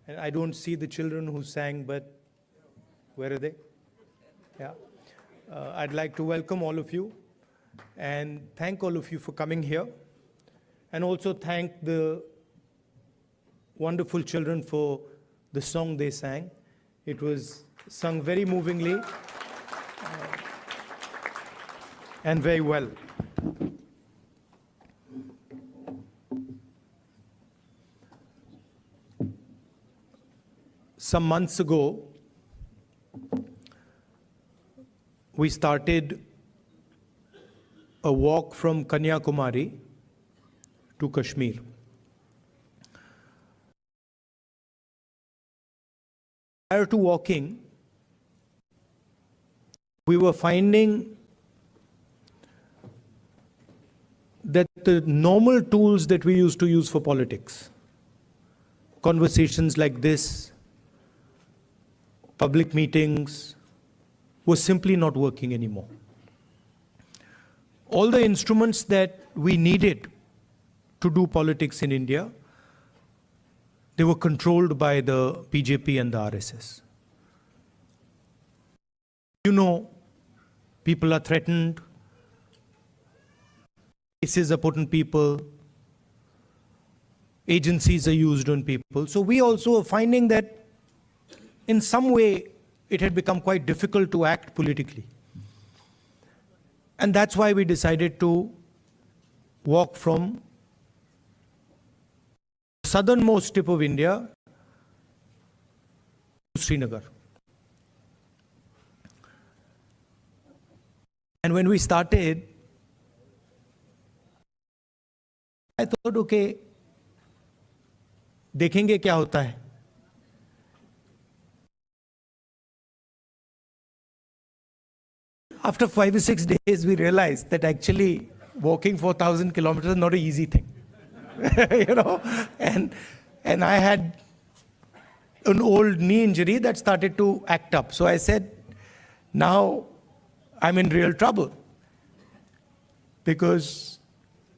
And I don't see the children who sang, but where are they? Yeah. I'd like to welcome all of you and thank all of you for coming here. And also thank the wonderful children for the song they sang. It was sung very movingly and very well. Some months ago, we started a walk from Kanyakumari to Kashmir. Prior to walking, we were finding that the normal tools that we used to use for politics, conversations like this, public meetings, was simply not working anymore. All the instruments that we needed to do politics in India, they were controlled by the BJP and the RSS. You know, people are threatened, cases are put on people, agencies are used on people. So we also are finding that in some way it had become quite difficult to act politically. And that's why we decided to walk from the southernmost tip of India to Srinagar. And when we started, I thought, okay, देखेंगे क्या होता है. After 5 or 6 days, we realized that actually walking 4,000 kilometers is not an easy thing. You know, and I had an old knee injury that started to act up. So I said, now I'm in real trouble because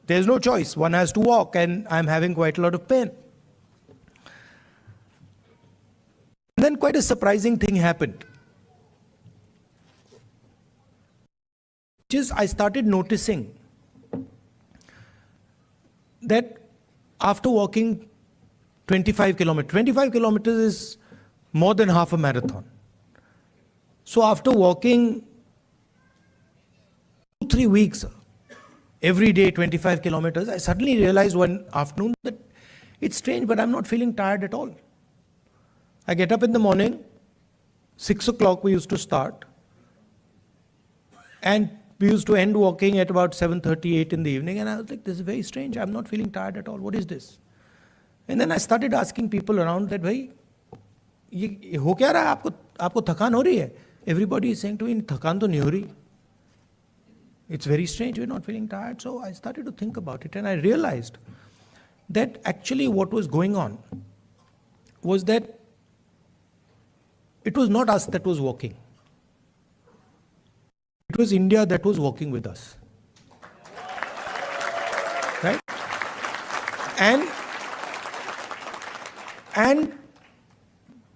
there's no choice. One has to walk and I'm having quite a lot of pain. And then quite a surprising thing happened. I started noticing that after walking 25 kilometers is more than half a marathon. So after walking 2-3 weeks, every day 25 kilometers, I suddenly realized one afternoon that it's strange, but I'm not feeling tired at all. I get up in the morning, 6 o'clock we used to start, and we used to end walking at about 7:38 in the evening, and I was like, this is very strange. I'm not feeling tired at all. What is this? And then I started asking people around that, भाई, ये हो क्या रहा है? आपको थकान हो रही है? Everybody is saying to me, थकान तो नहीं हो रही. It's very strange. We're not feeling tired. So I started to think about it, and I realized that actually what was going on was that it was not us that was walking. It was India that was walking with us. Right? And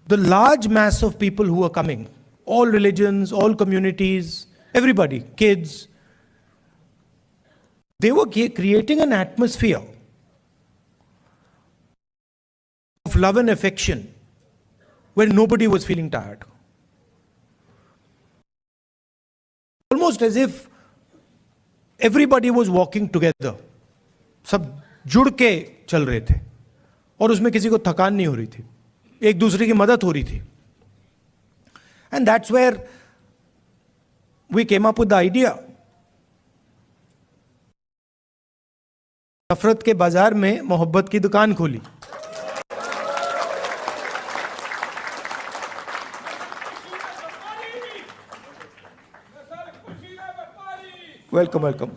the large mass of people who were coming, all religions, all communities, everybody, kids, they were creating an atmosphere of love and affection where nobody was feeling tired. Almost as if everybody was walking together. सब जुड़ के चल रहे थे और उसमें किसी को थकान नहीं हो रही थी, एक दूसरे की मदद हो रही थी. And that's where we came up with the idea. नफरत के बाजार में मोहब्बत की दुकान खोली. Welcome, welcome.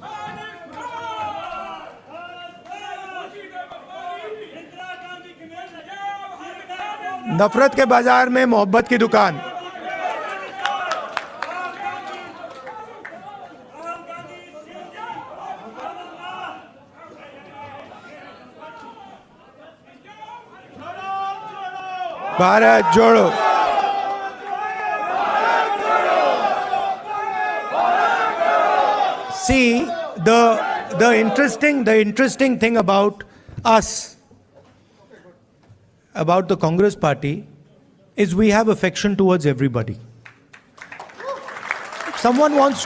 नफरत के बाजार में मोहब्बत की दुकान. Bharat Jodo. See, the interesting thing about us, about the Congress party, is we have affection towards everybody. If someone wants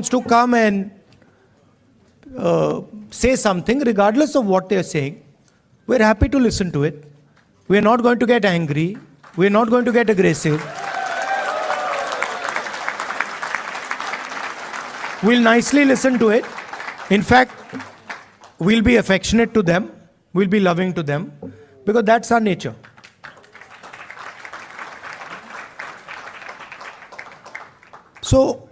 to come and say something, regardless of what they're saying, we're happy to listen to it. We're not going to get angry. We're not going to get aggressive. We'll nicely listen to it. In fact, we'll be affectionate to them. We'll be loving to them, because that's our nature. So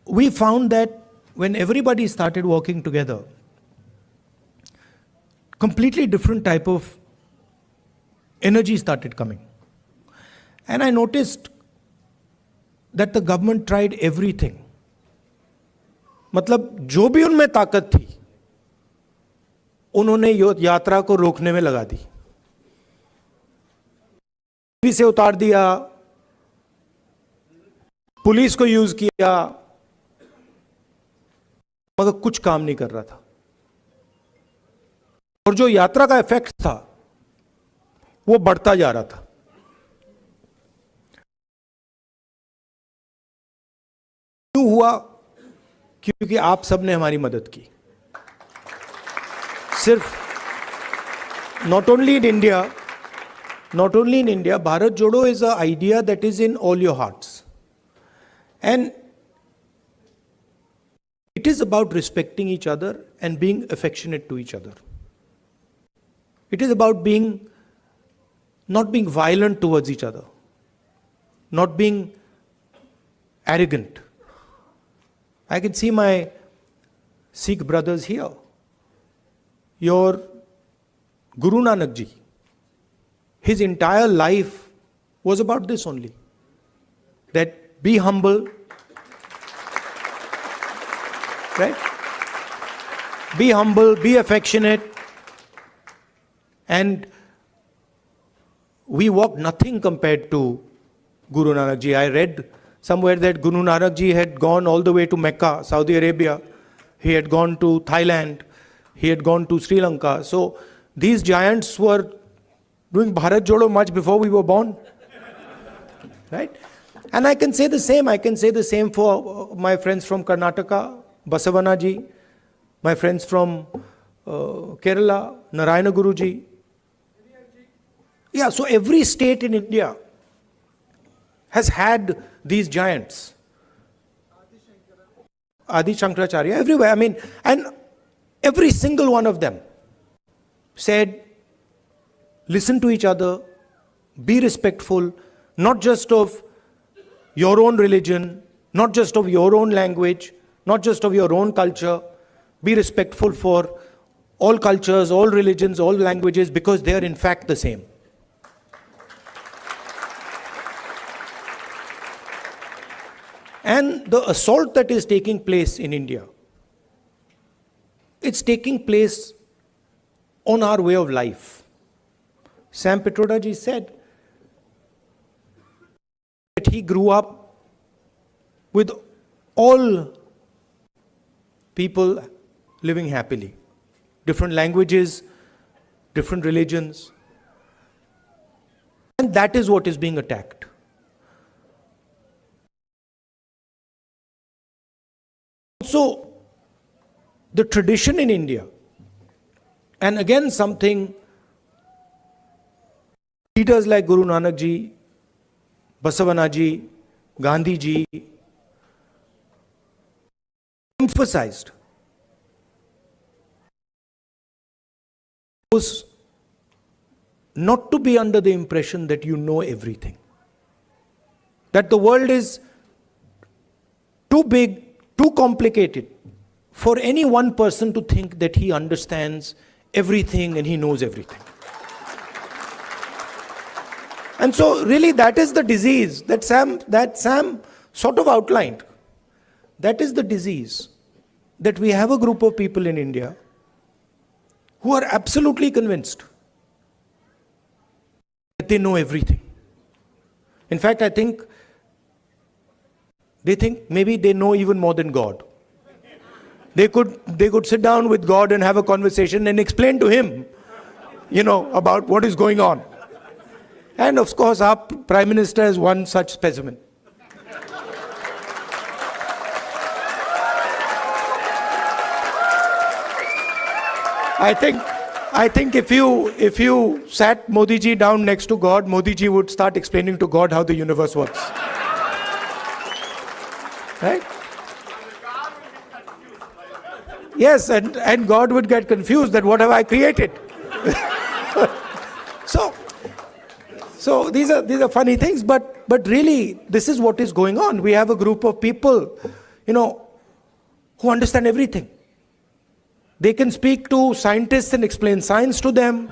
we found that when everybody started working together, completely different type of energy started coming. And I noticed that the government tried everything. मतलब जो भी उनमें ताकत थी, उन्होंने यात्रा को रोकने में लगा दी. टीवी से उतार दिया, पुलिस को यूज किया, मगर कुछ काम नहीं कर रहा था. और जो यात्रा का इफेक्ट था, वो बढ़ता जा रहा था. क्यों हुआ? क्योंकि आप सबने हमारी मदद की. सिर्फ not only in India, Bharat Jodo is an idea that is in all your hearts. And it is about respecting each other and being affectionate to each other. It is about not being violent towards each other, not being arrogant. I can see my Sikh brothers here. Your Guru Nanak ji, his entire life was about this only. That be humble, right? Be humble, be affectionate. And we walk nothing compared to Guru Nanak ji. I read somewhere that Guru Nanak ji had gone all the way to Mecca, Saudi Arabia. He had gone to Thailand. He had gone to Sri Lanka. So these giants were doing Bharat Jodo much before we were born. Right? And I can say the same. I can say the same for my friends from Karnataka, Basavana ji, my friends from Kerala, Narayana Guru ji. Yeah, so every state in India has had these giants. Adi Shankaracharya, everywhere. I mean, and every single one of them said, listen to each other, be respectful, not just of your own religion, not just of your own language, not just of your own culture. Be respectful for all cultures, all religions, all languages, because they are in fact the same. And the assault that is taking place in India, it's taking place on our way of life. Sam Pitroda ji said that he grew up with all people living happily. Different languages, different religions. And that is what is being attacked. Also, the tradition in India, and again something leaders like Guru Nanak ji, Basavana ji, Gandhi ji emphasized, was not to be under the impression that you know everything. That the world is too big, too complicated for any one person to think that he understands everything and he knows everything. And so really that is the disease that Sam sort of outlined. That is the disease, that we have a group of people in India who are absolutely convinced that they know everything. In fact, I think they think maybe they know even more than God. They could sit down with God and have a conversation and explain to him, about what is going on. And of course, our Prime Minister is one such specimen. I think if you sat Modi ji down next to God, Modi ji would start explaining to God how the universe works. Right? Yes, and God would get confused that what have I created? So these are funny things, but really this is what is going on. We have a group of people, who understand everything. They can speak to scientists and explain science to them.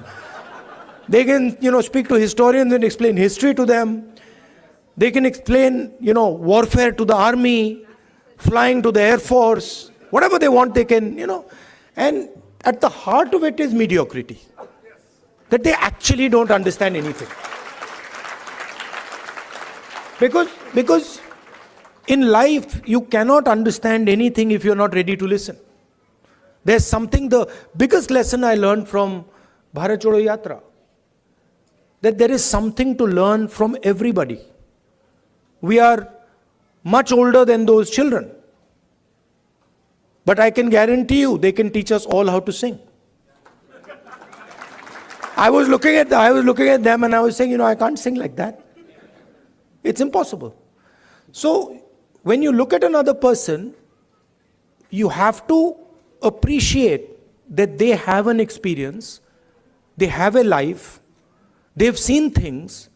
They can, speak to historians and explain history to them. They can explain, warfare to the army, flying to the Air Force, whatever they want they can, And at the heart of it is mediocrity. That they actually don't understand anything. Because in life, you cannot understand anything if you're not ready to listen. There's something, the biggest lesson I learned from Bharat Jodo Yatra, that there is something to learn from everybody. We are much older than those children. But I can guarantee you, they can teach us all how to sing. I was looking at them and I was saying, I can't sing like that. It's impossible. So, when you look at another person, you have to appreciate that they have an experience, they have a life, they've seen things,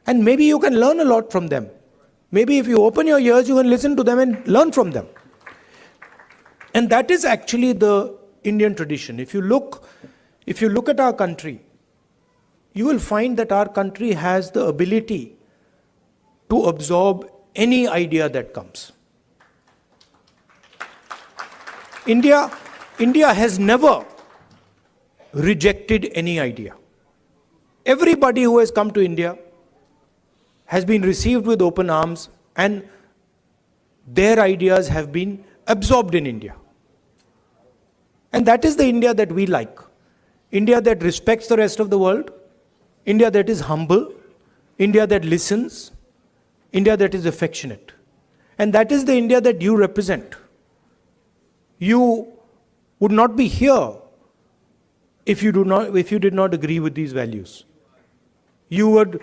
and maybe you can learn a lot from them. Maybe if you open your ears, you can listen to them and learn from them. And that is actually the Indian tradition. If you look at our country, you will find that our country has the ability to absorb any idea that comes. India has never rejected any idea. Everybody who has come to India has been received with open arms, and their ideas have been absorbed in India. And that is the India that we like. India that respects the rest of the world, India that is humble, India that listens, India that is affectionate. And that is the India that you represent. You would not be here if you did not agree with these values. You would,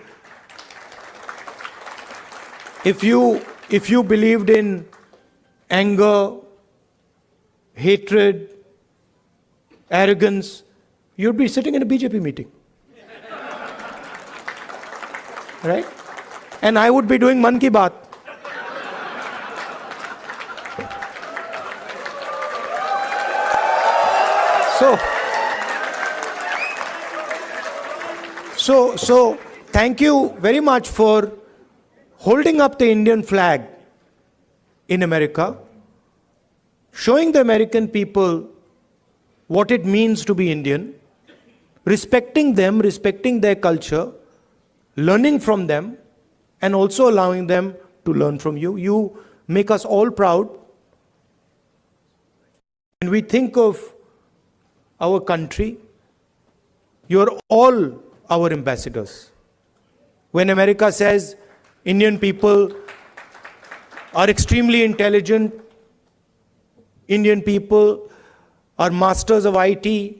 if you believed in anger, hatred, arrogance, you'd be sitting in a BJP meeting. Right? And I would be doing Man Ki Baat. So thank you very much for holding up the Indian flag in America, showing the American people what it means to be Indian, respecting them, respecting their culture, learning from them, and also allowing them to learn from you. You make us all proud. When we think of our country, you're all our ambassadors. When America says Indian people are extremely intelligent, Indian people are masters of IT,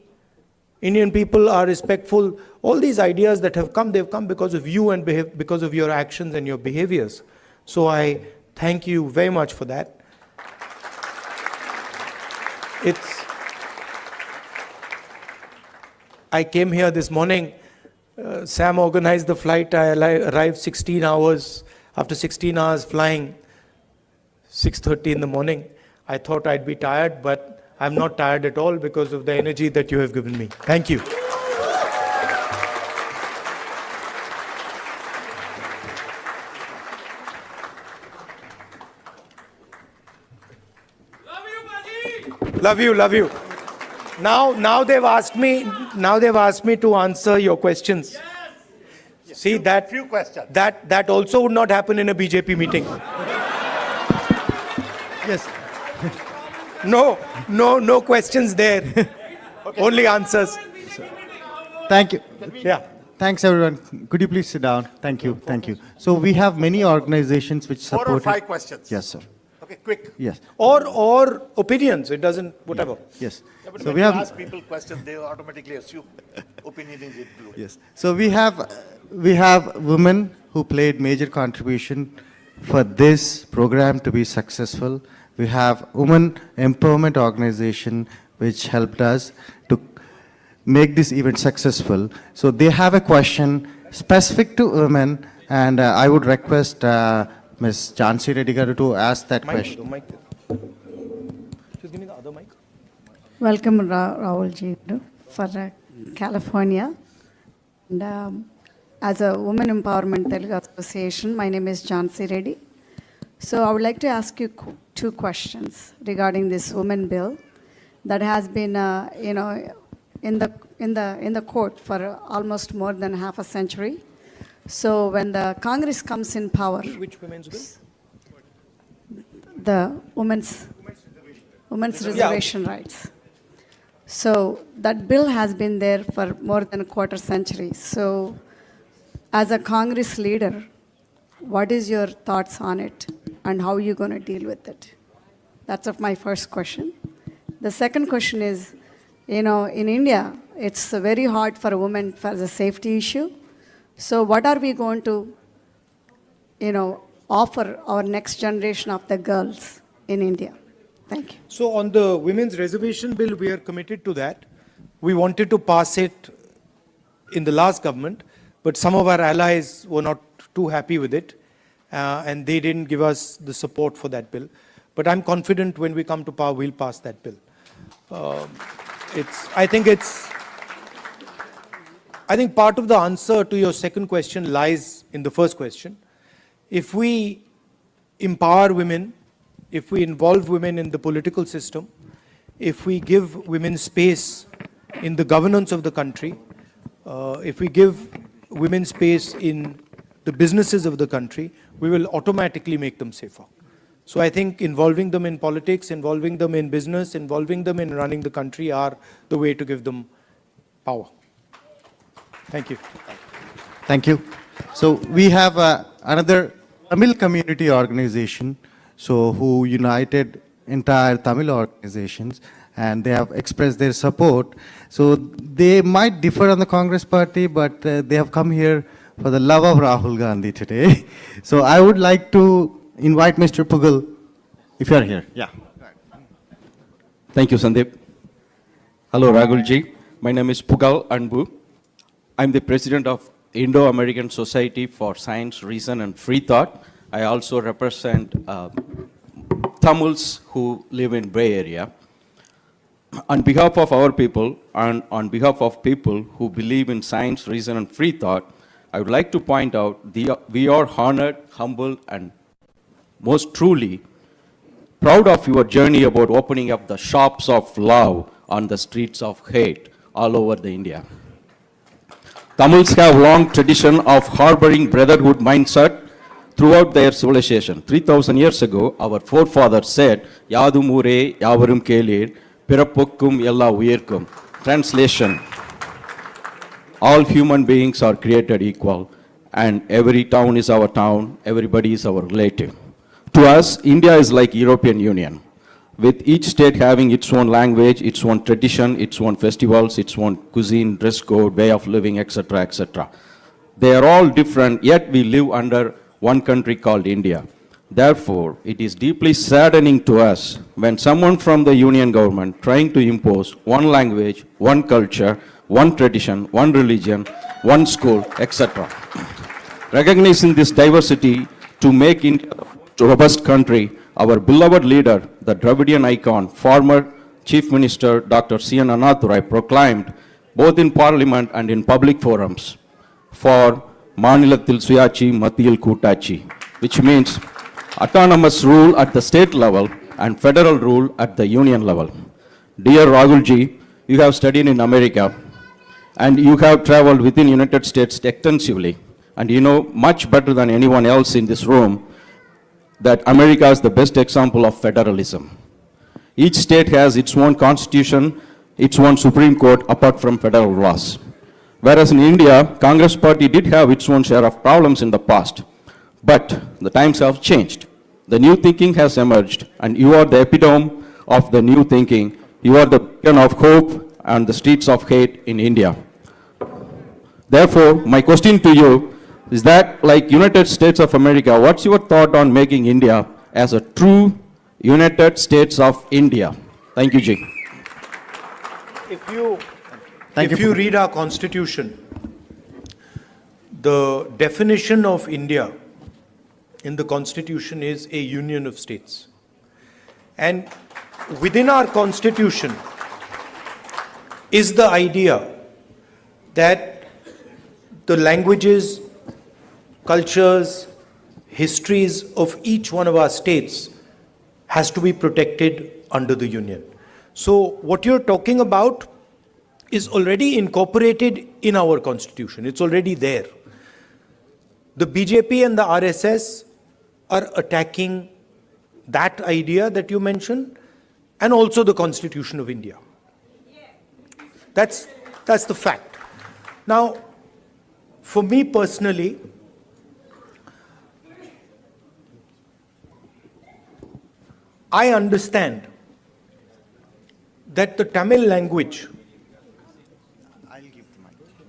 Indian people are respectful, all these ideas that have come, they've come because of you and because of your actions and your behaviors. So I thank you very much for that. I came here this morning. Sam organized the flight. I arrived 16 hours. After 16 hours flying, 6:30 in the morning. I thought I'd be tired, but I'm not tired at all because of the energy that you have given me. Thank you. Love you, Baji. Love you, love you. Now they've asked me. Now they've asked me to answer your questions. See that few questions. That also would not happen in a BJP meeting. Yes. No questions there. Okay. Only answers. Thank you. Yeah. Thanks, everyone. Could you please sit down? Thank you. Thank you. So we have many organizations which support. 4 or 5 questions. Yes, sir. Okay, quick. Yes. Or opinions. It doesn't. Whatever. Yes. Yeah, but So when we you have. ask people questions, they automatically assume opinion is included. Yes. So we have women who played major contribution for this program to be successful. We have women empowerment organization which helped us to make this event successful. So they have a question specific to women, and I would request Ms. Jhansi Reddy garu to ask that question. Mic. Just give me the other mic. Welcome, Rahul Ji, for California. And as a Women Empowerment Telugu Association, my name is Jhansi Reddy. So I would like to ask you 2 questions regarding this women bill that has been, in the court for almost more than half a century. So when the Congress comes in power, Which women's bill? the women's reservation rights. So that bill has been there for more than a quarter century. So as a Congress leader, what is your thoughts on it and how are you going to deal with it? That's my first question. The second question is, in India, it's very hard for a woman for the safety issue. So what are we going to, offer our next generation of the girls in India? Thank you. So on the women's reservation bill, we are committed to that. We wanted to pass it in the last government, but some of our allies were not too happy with it, and they didn't give us the support for that bill. But I'm confident when we come to power, we'll pass that bill. I think part of the answer to your second question lies in the first question. If we empower women, if we involve women in the political system, if we give women space in the governance of the country, if we give women space in the businesses of the country, we will automatically make them safer. So I think involving them in politics, involving them in business, involving them in running the country are the way to give them power. Thank you. Thank you. So we have another Tamil community organization, who united entire Tamil organizations, and they have expressed their support. So they might differ on the Congress party, but they have come here for the love of Rahul Gandhi today. So I would like to invite Mr. Pugal, if you are here. Yeah. Thank you, Sandeep. Hello, Rahul Ji. My name is Pugal Anbu. I'm the president of Indo-American Society for Science, Reason and Free Thought. I also represent Tamils who live in Bay Area. On behalf of our people and on behalf of people who believe in science, reason and free thought, I would like to point out we are honored, humble and most truly proud of your journey about opening up the shops of love on the streets of hate all over the India. Tamils have long tradition of harboring brotherhood mindset throughout their civilization. 3,000 years ago, our forefathers said, Yadum ure, yavarum kelir, pirapokkum ella uyirkum. Translation, all human beings are created equal and every town is our town, everybody is our relative. To us, India is like European Union, with each state having its own language, its own tradition, its own festivals, its own cuisine, dress code, way of living, etc., etc. They are all different, yet we live under one country called India. Therefore, it is deeply saddening to us when someone from the union government trying to impose one language, one culture, one tradition, one religion, one school, etc. Recognizing this diversity to make India a robust country, our beloved leader, the Dravidian icon, former Chief Minister Dr. C.N. Annadurai proclaimed both in Parliament and in public forums for Manilathil Suyachi Mathiyil Kootachi, which means autonomous rule at the state level and federal rule at the union level. Dear Rahul Ji, you have studied in America, and you have traveled within United States extensively, and you know much better than anyone else in this room that America is the best example of federalism. Each state has its own constitution, its own Supreme Court apart from federal laws. Whereas in India, Congress party did have its own share of problems in the past. But the times have changed. The new thinking has emerged, and you are the epitome of the new thinking. You are the beacon of hope and the streets of hate in India. Therefore, my question to you is that, like United States of America, what's your thought on making India as a true United States of India? Thank you, Ji. If you read our constitution, the definition of India in the constitution is a union of states. And within our constitution is the idea that the languages, cultures, histories of each one of our states has to be protected under the union. So what you're talking about is already incorporated in our constitution. It's already there. The BJP and the RSS are attacking that idea that you mentioned, and also the Constitution of India. That's the fact. Now, for me personally, I understand that the Tamil language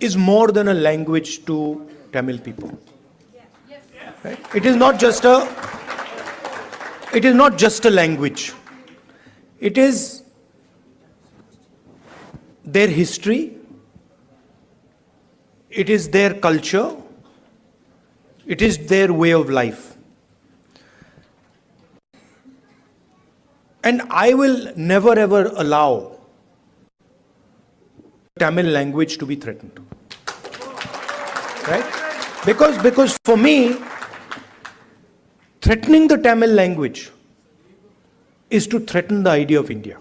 is more than a language to Tamil people. Right? It is not just a language. It is their history, it is their culture, it is their way of life. And I will never ever allow Tamil language to be threatened. Right? Because for me, threatening the Tamil language is to threaten the idea of India.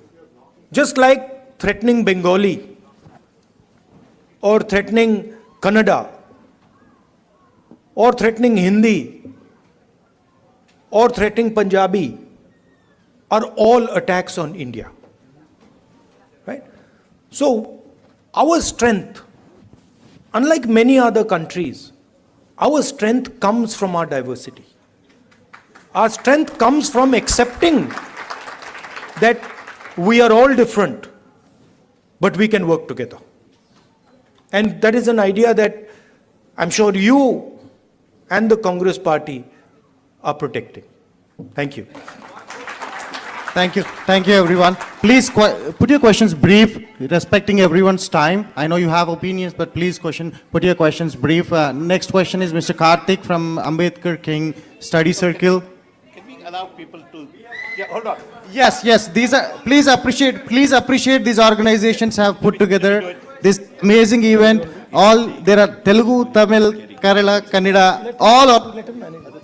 Just like threatening Bengali or threatening Kannada or threatening Hindi or threatening Punjabi are all attacks on India. Right? So, our strength, unlike many other countries, our strength comes from our diversity. Our strength comes from accepting that we are all different, but we can work together. And that is an idea that I'm sure you and the Congress party are protecting. Thank you. Thank you. Thank you, everyone. Please put your questions brief, respecting everyone's time. I know you have opinions, but please put your questions brief. Next question is Mr. Karthik from Ambedkar King Study Circle. Can we allow people to... Yeah, hold on. Yes. These are, please appreciate these organizations have put together this amazing event. All, there are Telugu, Tamil, Kerala, Kannada, all are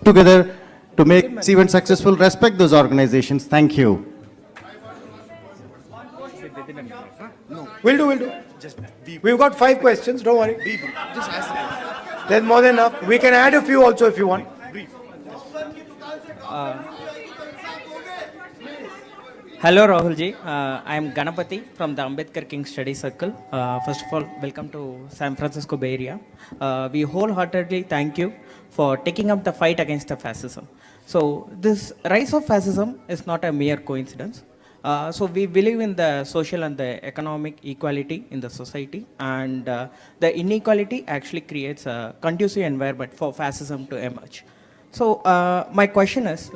together to make this event successful. Respect those organizations. Thank you. We'll do. We've got 5 questions, don't worry. There's more than enough. We can add a few also if you want. Hello Rahul ji, I am Ganapati from the Ambedkar King Study Circle. First of all, welcome to San Francisco Bay Area. We wholeheartedly thank you for taking up the fight against the fascism. So this rise of fascism is not a mere coincidence. So we believe in the social and the economic equality in the society, and the inequality actually creates a conducive environment for fascism to emerge. So my question is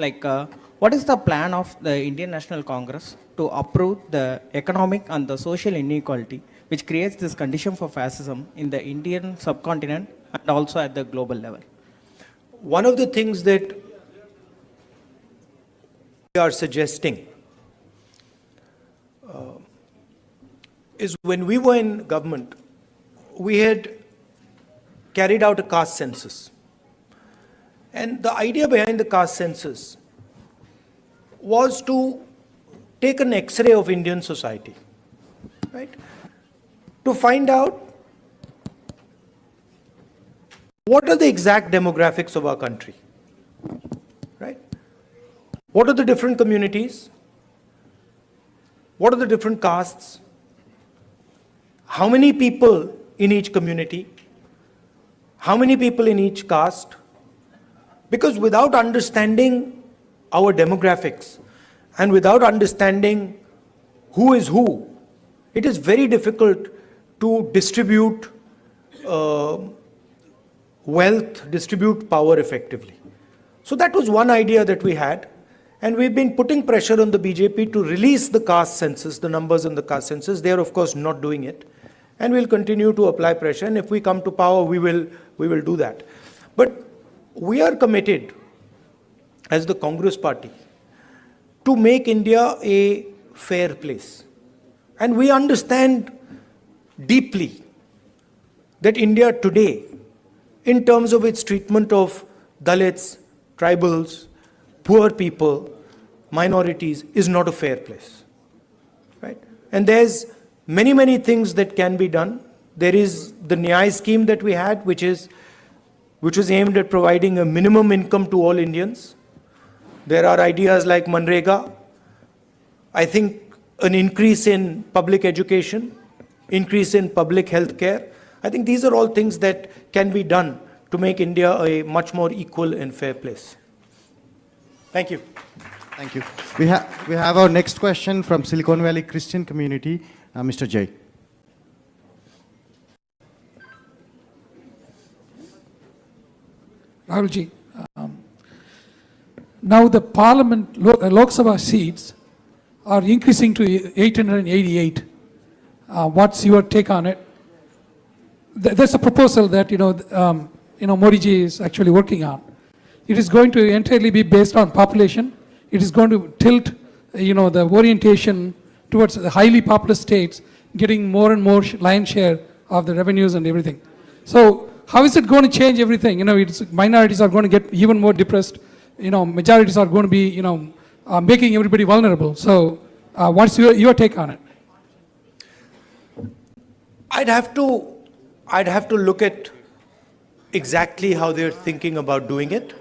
what is the plan of the Indian National Congress to uproot the economic and the social inequality which creates this condition for fascism in the Indian subcontinent and also at the global level? One of the things that we are suggesting is when we were in government, we had carried out a caste census. And the idea behind the caste census was to take an X-ray of Indian society, right? to find out what are the exact demographics of our country, right? What are the different communities? What are the different castes? How many people in each community? How many people in each caste? Because without understanding our demographics and without understanding who is who, it is very difficult to distribute wealth, distribute power effectively. So that was one idea that we had. And we've been putting pressure on the BJP to release the caste census, the numbers in the caste census. They are, of course, not doing it. And we'll continue to apply pressure. And if we come to power, we will do that. But we are committed, as the Congress party, to make India a fair place. And we understand deeply that India today, in terms of its treatment of Dalits, tribals, poor people, minorities, is not a fair place, right? And there's many things that can be done. There is the Nyay scheme that we had, which was aimed at providing a minimum income to all Indians. There are ideas like Manrega. I think an increase in public education, increase in public health care. I think these are all things that can be done to make India a much more equal and fair place. Thank you. Thank you. We have our next question from Silicon Valley Christian community, Mr. Jay. Rahul ji, now the Parliament Lok Sabha seats are increasing to 888. What's your take on it? There's a proposal that Modi ji is actually working on. It is going to entirely be based on population. It is going to tilt, the orientation towards the highly populous states, getting more and more lion share of the revenues and everything. So how is it going to change everything? Minorities are going to get even more depressed. Majorities are going to be, making everybody vulnerable. So what's your take on it? I'd have to look at exactly how they're thinking about doing it.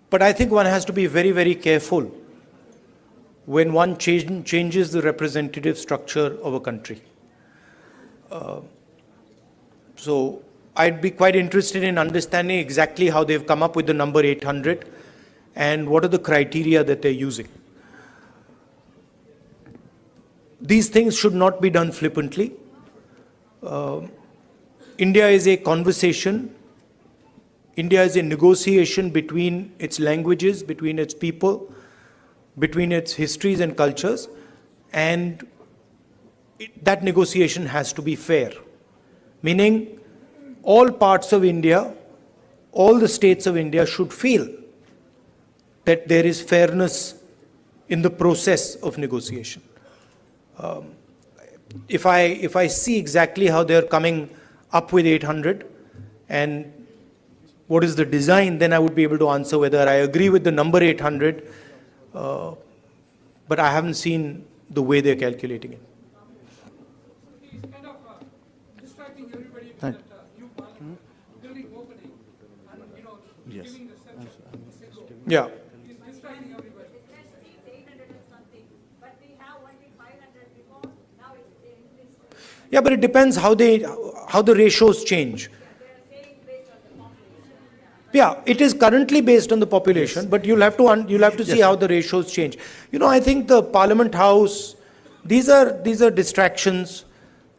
But I think one has to be very careful when one changes the representative structure of a country. So I'd be quite interested in understanding exactly how they've come up with the number 800 and what are the criteria that they're using. These things should not be done flippantly. India is a conversation. India is a negotiation between its languages, between its people, between its histories and cultures, and that negotiation has to be fair. Meaning, all parts of India, all the states of India should feel that there is fairness in the process of negotiation. If I see exactly how they're coming up with 800 and what is the design, then I would be able to answer whether I agree with the number 800, but I haven't seen the way they're calculating it. He's kind of distracting everybody with that new parliament, building opening, and giving the center. Yeah. He's distracting everybody. Yeah, but it depends how the ratios change. Yeah, it is currently based on the population, yes. But you'll have to see how the ratios change. I think the Parliament House, these are distractions.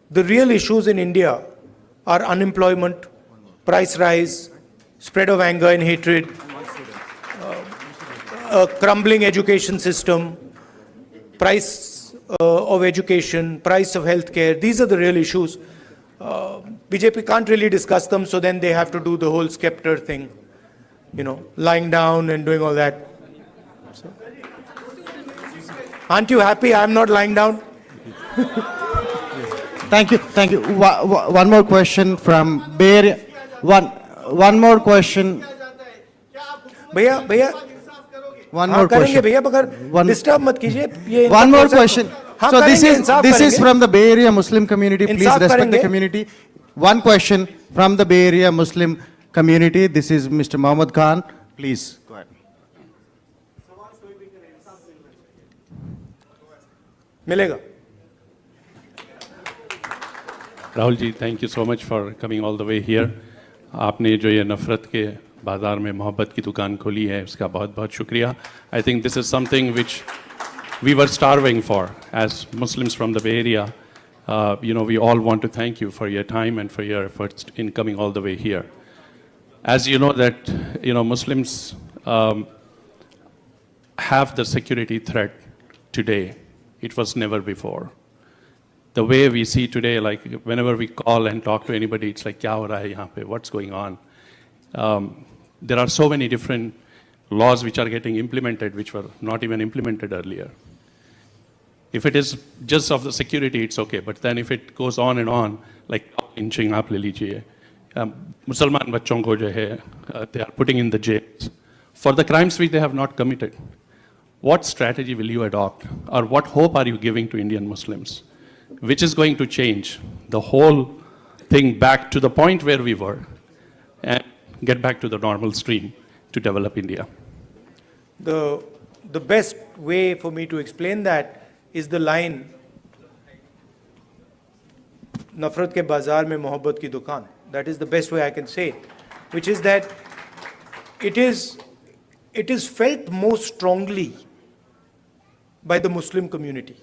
The real issues in India are unemployment, price rise, spread of anger and hatred, a crumbling education system, price of education, price of healthcare. These are the real issues. BJP can't really discuss them, so then they have to do the whole scepter thing, lying down and doing all that. So, aren't you happy I'm not lying down? Thank you. One more question from Bay Area. One more question. भैया One more question. करेंगे भैया, मगर disturb मत कीजिए. One more question. हाँ, So this करेंगे, is Insaf this is करेंगे। from the Bay Area Muslim community. Please Insaf respect the करेंगे। community. One question from the Bay Area Muslim community. This is Mr. Mohammed Khan. Please go ahead. मिलेगा। Rahul ji, thank you so much for coming all the way here. आपने जो ये नफ़रत के बाज़ार में मोहब्बत की दुकान खोली है, उसका बहुत बहुत शुक्रिया। I think this is something which we were starving for as Muslims from the Bay Area. We all want to thank you for your time and for your efforts in coming all the way here. As you know that, Muslims have the security threat today. It was never before. The way we see today, like whenever we call and talk to anybody, it's like, kya ho raha hai yahan pe? What's going on? There are so many different laws which are getting implemented, which were not even implemented earlier. If it is just of the security, it's okay. But then if it goes on and on, like lynching, aap le lijiye, Musliman bachon ko jo hai, they are putting in the jails for the crimes which they have not committed. What strategy will you adopt, or what hope are you giving to Indian Muslims, which is going to change the whole thing back to the point where we were and get back to the normal stream to develop India? The best way for me to explain that is the line, नफरत के बाजार में मोहब्बत की दुकान. That is the best way I can say it, which is that it is felt most strongly by the Muslim community,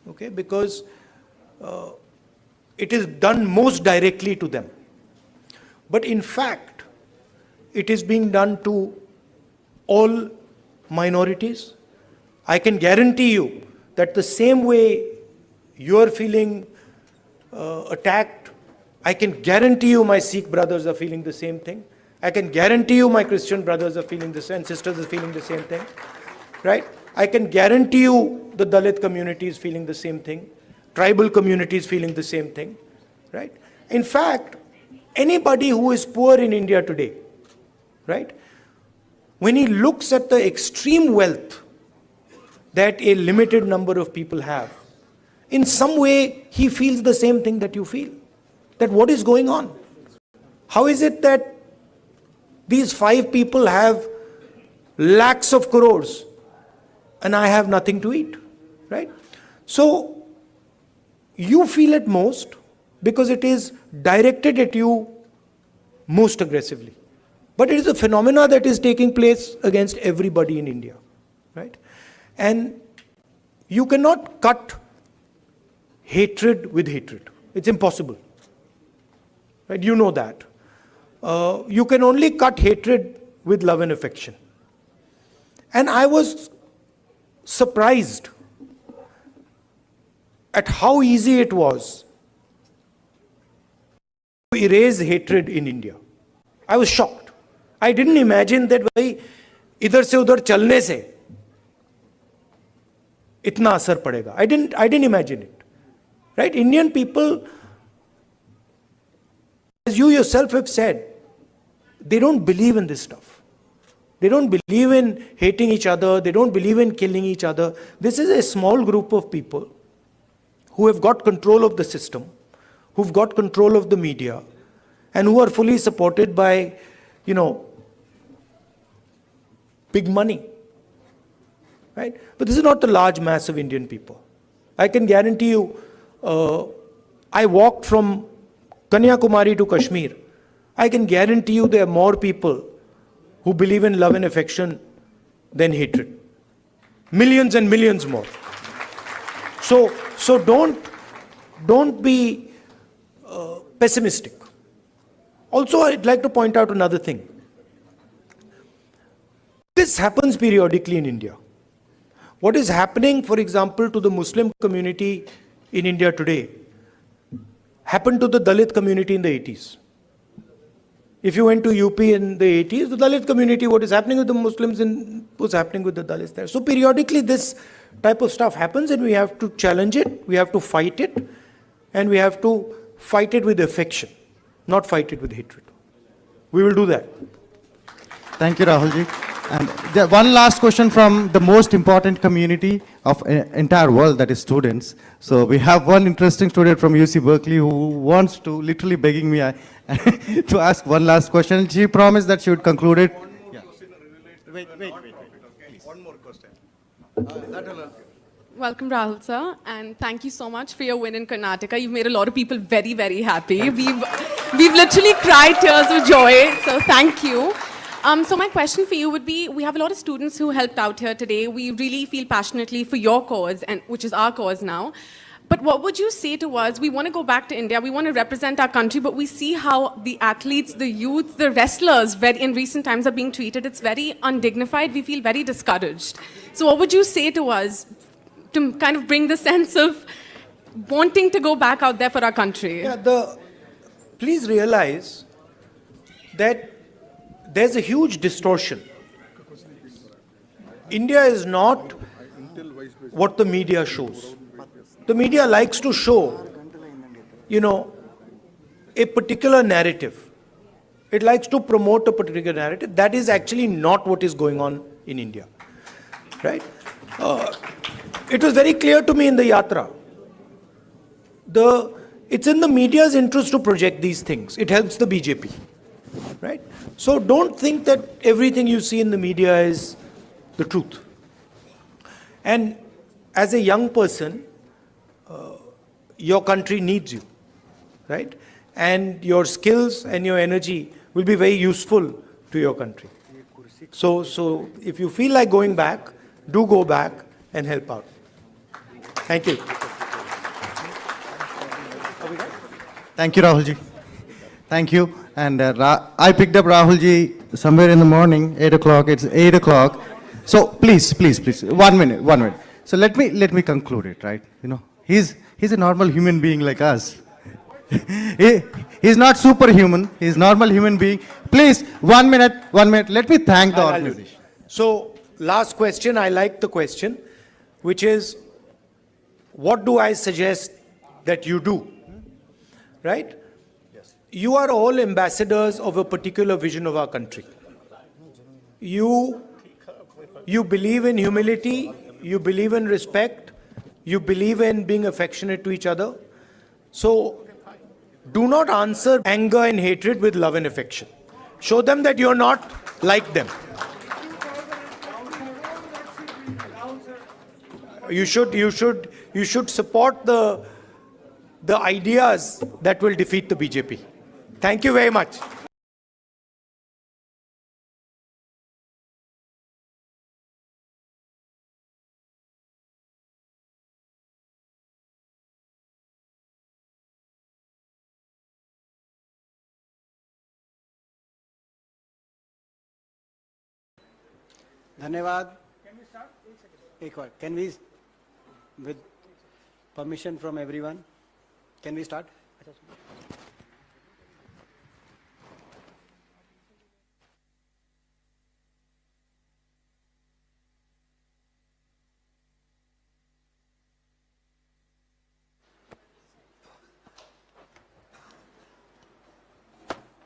okay, because it is done most directly to them. But in fact, it is being done to all minorities. I can guarantee you that the same way you are feeling attacked, I can guarantee you my Sikh brothers are feeling the same thing. I can guarantee you my Christian brothers are feeling the same, sisters are feeling the same thing, right? I can guarantee you the Dalit community is feeling the same thing. Tribal community is feeling the same thing, right? In fact, anybody who is poor in India today, right? When he looks at the extreme wealth that a limited number of people have, in some way he feels the same thing that you feel. That what is going on? How is it that these 5 people have lakhs of crores and I have nothing to eat, right? So you feel it most because it is directed at you most aggressively. But it is a phenomena that is taking place against everybody in India, right? And you cannot cut hatred with hatred. It's impossible, right? You know that. You can only cut hatred with love and affection. And I was surprised at how easy it was to erase hatred in India. I was shocked. I didn't imagine that भाई इधर से उधर चलने से इतना असर पड़ेगा. I didn't imagine it. Right? Indian people, as you yourself have said, they don't believe in this stuff. They don't believe in hating each other. They don't believe in killing each other. This is a small group of people who have got control of the system, who've got control of the media, and who are fully supported by, big money. Right? But this is not the large mass of Indian people. I can guarantee you, I walked from Kanyakumari to Kashmir. I can guarantee you there are more people who believe in love and affection than hatred. Millions and millions more. So don't be pessimistic. Also, I'd like to point out another thing. This happens periodically in India. What is happening, for example, to the Muslim community in India today happened to the Dalit community in the 80s. If you went to UP in the 80s, the Dalit community, what is happening with the Muslims was happening with the Dalits there. So periodically this type of stuff happens and we have to challenge it, we have to fight it, and we have to fight it with affection, not fight it with hatred. We will do that. Thank you, Rahul ji. And one last question from the most important community of entire world, that is students. So we have one interesting student from UC Berkeley who wants to, literally begging me to ask one last question. She promised that she would conclude it. Wait. One more question. Welcome, Rahul sir, and thank you so much for your win in Karnataka. You've made a lot of people very, very happy. We've literally cried tears of joy, so thank you. So my question for you would be, we have a lot of students who helped out here today. We really feel passionately for your cause, and which is our cause now. But what would you say to us? We want to go back to India. We want to represent our country, but we see how the athletes, the youth, the wrestlers in recent times are being treated. It's very undignified. We feel very discouraged. So what would you say to us to kind of bring the sense of wanting to go back out there for our country? Yeah, please realize that there's a huge distortion. India is not what the media shows. The media likes to show, a particular narrative. It likes to promote a particular narrative. That is actually not what is going on in India, right? It was very clear to me in the Yatra. It's in the media's interest to project these things. It helps the BJP, right? So don't think that everything you see in the media is the truth. And as a young person, your country needs you, right? And your skills and your energy will be very useful to your country. So if you feel like going back, do go back and help out. Thank you. Thank you, Rahulji. Thank you. And I picked up Rahulji somewhere in the morning, 8 o'clock. It's 8 o'clock. So please. 1 minute. So let me conclude it, right? He's a normal human being like us. He's not superhuman. He's a normal human being. Please, 1 minute. Let me thank the organization. So last question, I like the question, which is, what do I suggest that you do? Right? Yes. You are all ambassadors of a particular vision of our country. You believe in humility, you believe in respect, you believe in being affectionate to each other. So do not answer anger and hatred with love and affection. Show them that you're not like them. You should support the ideas that will defeat the BJP. Thank you very much. धन्यवाद. एक बार, can we, with permission from everyone, can we start?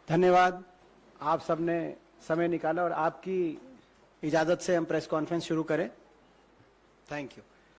धन्यवाद. आप सबने समय निकाला और आपकी इजाजत से हम प्रेस कॉन्फ्रेंस शुरू करें. Thank you.